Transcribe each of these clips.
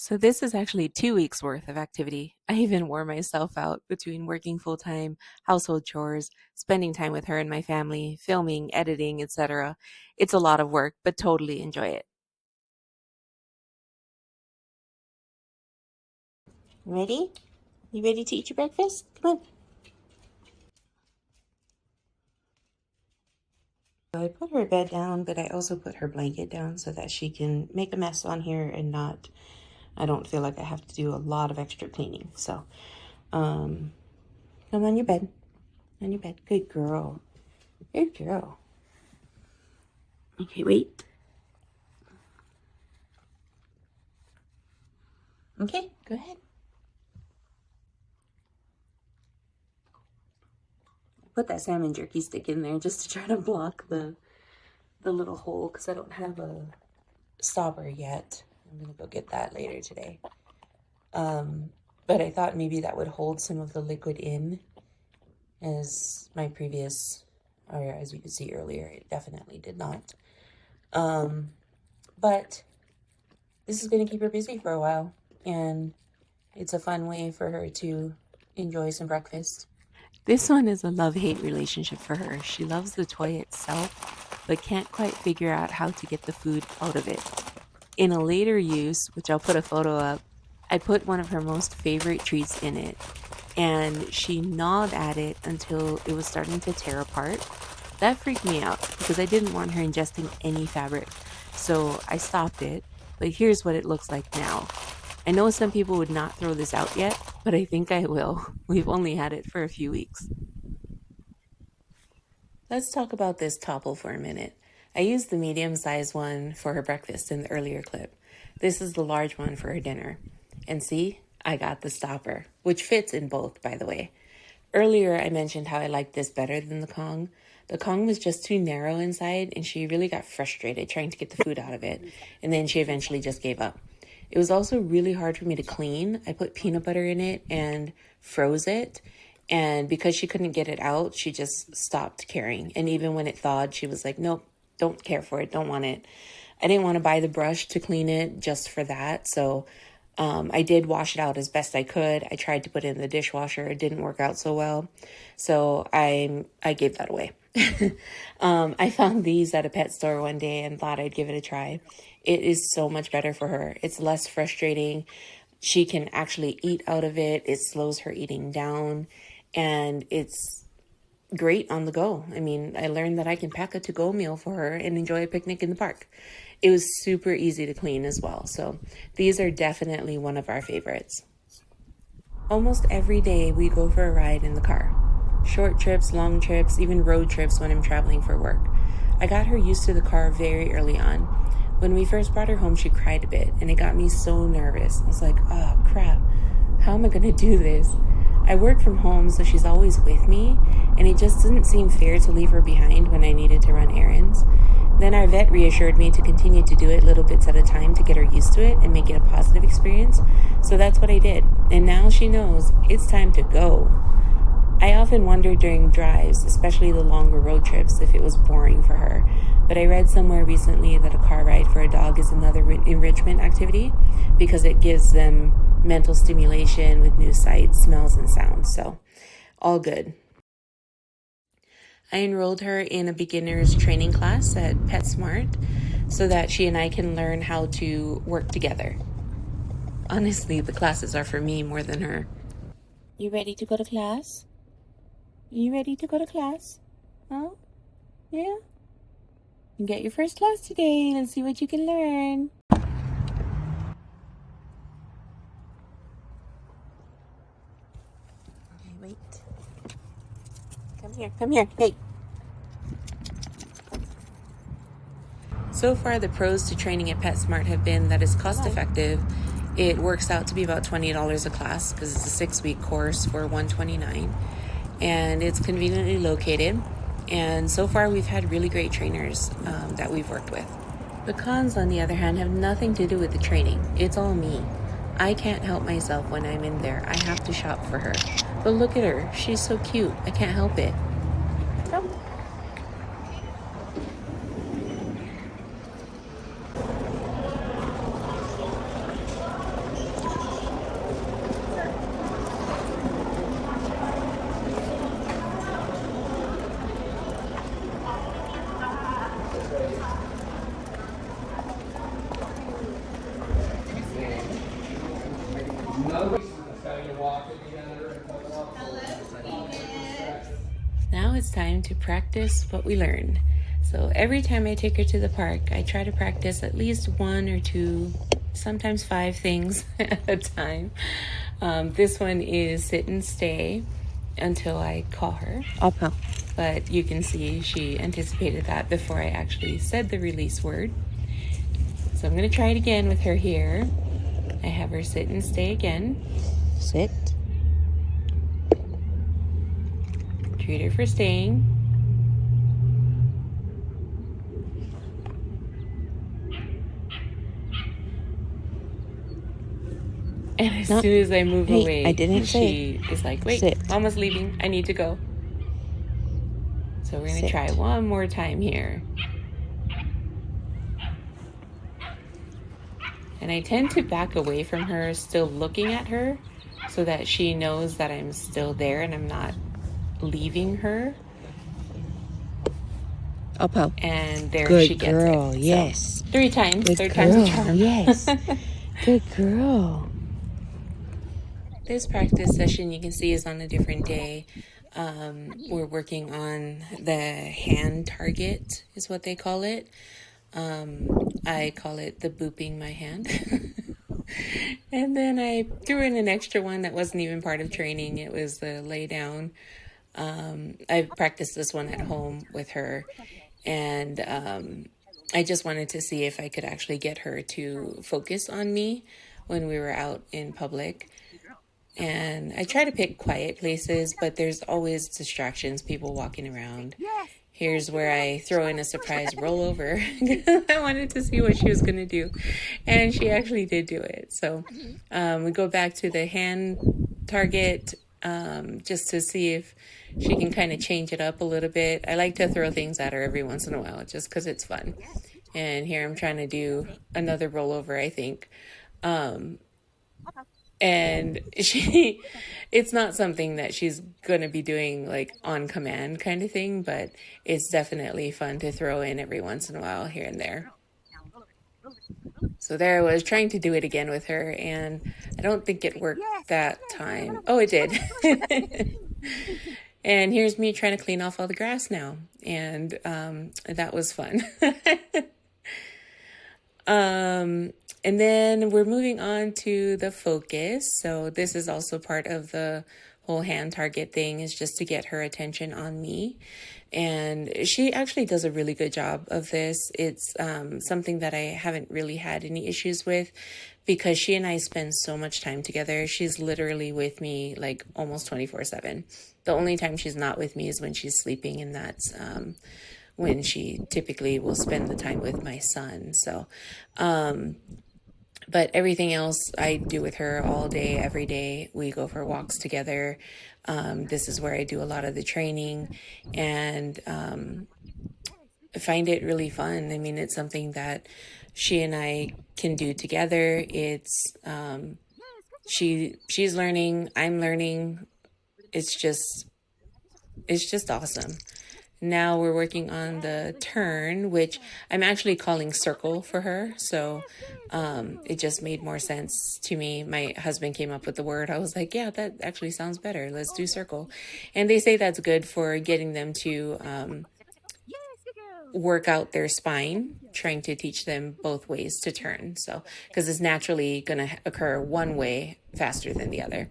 So this is actually 2 weeks worth of activity. I even wore myself out between working full time, household chores, spending time with her and my family, filming, editing, etc. It's a lot of work, but totally enjoy it. Ready? You ready to eat your breakfast? Come on. I put her bed down, but I also put her blanket down so that she can make a mess on here and I don't feel like I have to do a lot of extra cleaning. So, um, come on your bed. On your bed. Good girl. Good girl. Okay, wait. Okay, go ahead. Put that salmon jerky stick in there just to try to block the little hole because I don't have a stopper yet. I'm gonna go get that later today. But I thought maybe that would hold some of the liquid in, as my previous, or as you could see earlier, it definitely did not. But this is gonna keep her busy for a while, and it's a fun way for her to enjoy some breakfast. This one is a love-hate relationship for her. She loves the toy itself, but can't quite figure out how to get the food out of it. In a later use, which I'll put a photo up, I put one of her most favorite treats in it, and she gnawed at it until it was starting to tear apart. That freaked me out because I didn't want her ingesting any fabric, so I stopped it, but here's what it looks like now. I know some people would not throw this out yet, but I think I will. We've only had it for a few weeks. Let's talk about this Toppl for a minute. I used the medium-sized one for her breakfast in the earlier clip. This is the large one for her dinner. And see, I got the stopper, which fits in both, by the way. Earlier, I mentioned how I liked this better than the Kong. The Kong was just too narrow inside, and she really got frustrated trying to get the food out of it, and then she eventually just gave up. It was also really hard for me to clean. I put peanut butter in it and froze it. And because she couldn't get it out, she just stopped caring. And even when it thawed, she was like, nope, don't care for it, don't want it. I didn't want to buy the brush to clean it just for that. So I did wash it out as best I could. I tried to put it in the dishwasher. It didn't work out so well. So I gave that away. I found these at a pet store one day and thought I'd give it a try. It is so much better for her. It's less frustrating. She can actually eat out of it. It slows her eating down, and it's great on the go. I mean, I learned that I can pack a to-go meal for her and enjoy a picnic in the park. It was super easy to clean as well. So these are definitely one of our favorites. Almost every day we go for a ride in the car. Short trips, long trips, even road trips when I'm traveling for work. I got her used to the car very early on. When we first brought her home, she cried a bit, and it got me so nervous. I was like, oh crap, how am I gonna do this? I work from home, so she's always with me, and it just didn't seem fair to leave her behind when I needed to run errands. Then our vet reassured me to continue to do it little bits at a time to get her used to it and make it a positive experience. So that's what I did, and now she knows it's time to go. I often wondered during drives, especially the longer road trips, if it was boring for her. But I read somewhere recently that a car ride for a dog is another enrichment activity because it gives them mental stimulation with new sights, smells, and sounds. So, all good. I enrolled her in a beginner's training class at Petsmart so that she and I can learn how to work together. Honestly, the classes are for me more than her. You ready to go to class? You ready to go to class? Huh? Yeah? You get your first class today. Let's see what you can learn. Okay, wait. Come here, come here. Hey. So far, the pros to training at PetSmart have been that it's cost effective. It works out to be about $20 a class because it's a 6-week course for $129. And it's conveniently located. And so far, we've had really great trainers that we've worked with. The cons, on the other hand, have nothing to do with the training. It's all me. I can't help myself when I'm in there. I have to shop for her. But look at her. She's so cute. I can't help it. Come. it's time to practice what we learned. So every time I take her to the park, I try to practice at least 1 or 2, sometimes 5 things at a time. This one is sit and stay until I call her. Toppl. But you can see she anticipated that before I actually said the release word. So I'm going to try it again with her here. I have her sit and stay again. Sit. Treat her for staying. And as soon as I move away, I didn't she is like, wait, sit. Mama's leaving. I need to go. So we're going to try one more time here. And I tend to back away from her, still looking at her, so that she knows that I'm still there and I'm not leaving her. Toppl. And there Good she gets girl. it. Yes. So, 3 times. Good Third girl. time's a charm. Yes. Good girl. This practice session, you can see, is on a different day. We're working on the hand target, is what they call it. I call it the booping my hand. And then I threw in an extra one that wasn't even part of training. It was the lay down. I've practiced this one at home with her. And I just wanted to see if I could actually get her to focus on me when we were out in public. And I try to pick quiet places, but there's always distractions, people walking around. Here's where I throw in a surprise rollover. I wanted to see what she was going to do. And she actually did do it. So we go back to the hand target just to see if she can kind of change it up a little bit. I like to throw things at her every once in a while just because it's fun. And here I'm trying to do another rollover, I think. And it's not something that she's going to be doing like on command kind of thing, but it's definitely fun to throw in every once in a while here and there. So there I was trying to do it again with her, and I don't think it worked that time. Oh, it did. And here's me trying to clean off all the grass now. And that was fun. And then we're moving on to the focus. So this is also part of the whole hand target thing, is just to get her attention on me. And she actually does a really good job of this. It's something that I haven't really had any issues with because she and I spend so much time together. She's literally with me like almost 24/7. The only time she's not with me is when she's sleeping, and that's when she typically will spend the time with my son. So, but everything else I do with her all day, every day. We go for walks together. This is where I do a lot of the training, and I find it really fun. I mean, it's something that she and I can do together. It's she's learning, I'm learning. It's just awesome. Now we're working on the turn, which I'm actually calling circle for her. So it just made more sense to me. My husband came up with the word. I was like, yeah, that actually sounds better. Let's do circle. And they say that's good for getting them to work out their spine, trying to teach them both ways to turn. So, because it's naturally going to occur one way faster than the other.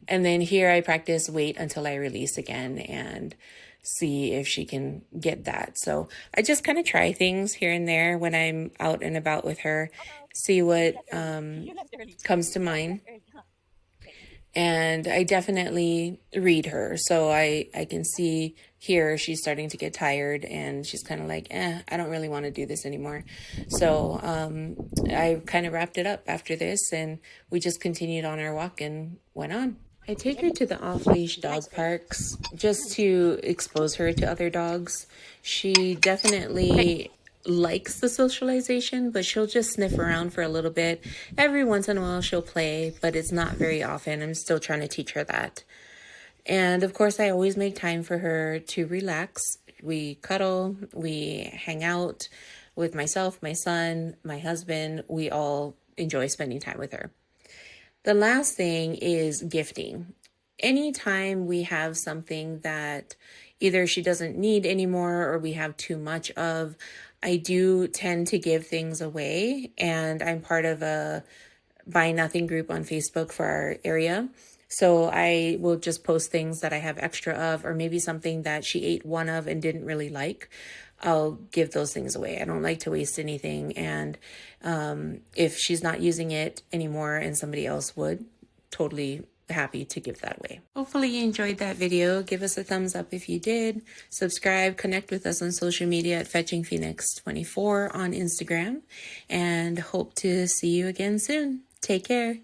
And then here I practice wait until I release again and see if she can get that. So I just kind of try things here and there when I'm out and about with her, see what comes to mind. And I definitely read her. So I can see here she's starting to get tired and she's kind of like, I don't really want to do this anymore. So I kind of wrapped it up after this, and we just continued on our walk and went on. I take her to the off-leash dog parks just to expose her to other dogs. She definitely likes the socialization, but she'll just sniff around for a little bit. Every once in a while she'll play, but it's not very often. I'm still trying to teach her that. And of course, I always make time for her to relax. We cuddle, we hang out with myself, my son, my husband. We all enjoy spending time with her. The last thing is gifting. anytime we have something that either she doesn't need anymore or we have too much of, I do tend to give things away. And I'm part of a Buy Nothing group on Facebook for our area. So I will just post things that I have extra of, or maybe something that she ate one of and didn't really like. I'll give those things away. I don't like to waste anything. And if she's not using it anymore and somebody else would, totally happy to give that away. Hopefully you enjoyed that video. Give us a thumbs up if you did. Subscribe, connect with us on social media at FetchingPhoenix24 on Instagram, and hope to see you again soon. Take care.